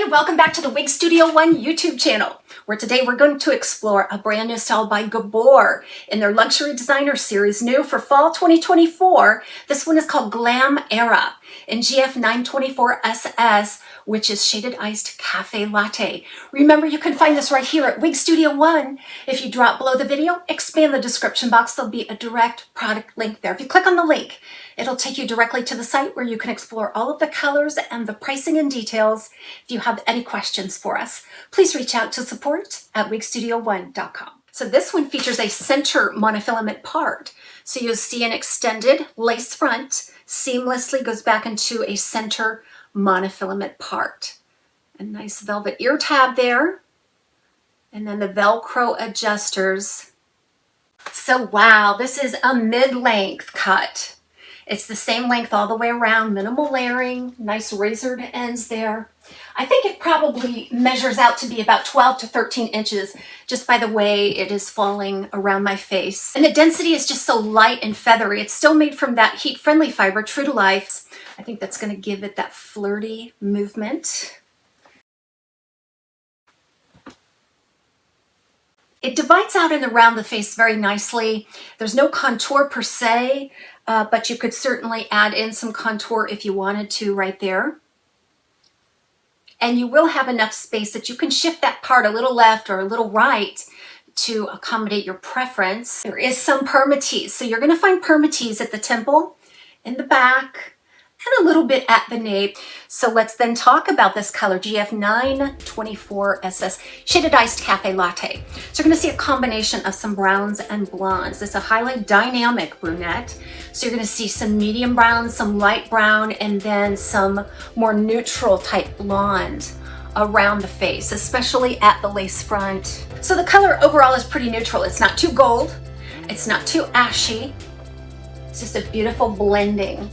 welcome back to the Wig Studio One YouTube channel, where today we're going to explore a brand new style by Gabor in their luxury designer series, new for fall 2024. This one is called Glam Era in GF9-24SS, which is shaded iced cafe latte. Remember, you can find this right here at Wig Studio One. If you drop below the video, expand the description box, there'll be a direct product link there. If you click on the link, it'll take you directly to the site where you can explore all of the colors and the pricing and details. If you have any questions for us, please reach out to support@wigstudio1.com. So this one features a center monofilament part. So you'll see an extended lace front, seamlessly goes back into a center monofilament part. A nice velvet ear tab there. And then the Velcro adjusters. So wow, this is a mid-length cut. It's the same length all the way around, minimal layering, nice razored ends there. I think it probably measures out to be about 12 to 13 inches just by the way it is falling around my face. And the density is just so light and feathery. It's still made from that heat-friendly fiber, true to life. I think that's going to give it that flirty movement. It divides out and around the face very nicely. There's no contour per se, but you could certainly add in some contour if you wanted to right there. And you will have enough space that you can shift that part a little left or a little right to accommodate your preference. There is some permatease. So you're going to find permatease at the temple, in the back, and a little bit at the nape. So let's then talk about this color, GF9-24SS, shaded iced cafe latte. So you're going to see a combination of some browns and blondes. It's a highly dynamic brunette. So you're going to see some medium brown, some light brown, and then some more neutral type blonde around the face, especially at the lace front. So the color overall is pretty neutral. It's not too gold. It's not too ashy. It's just a beautiful blending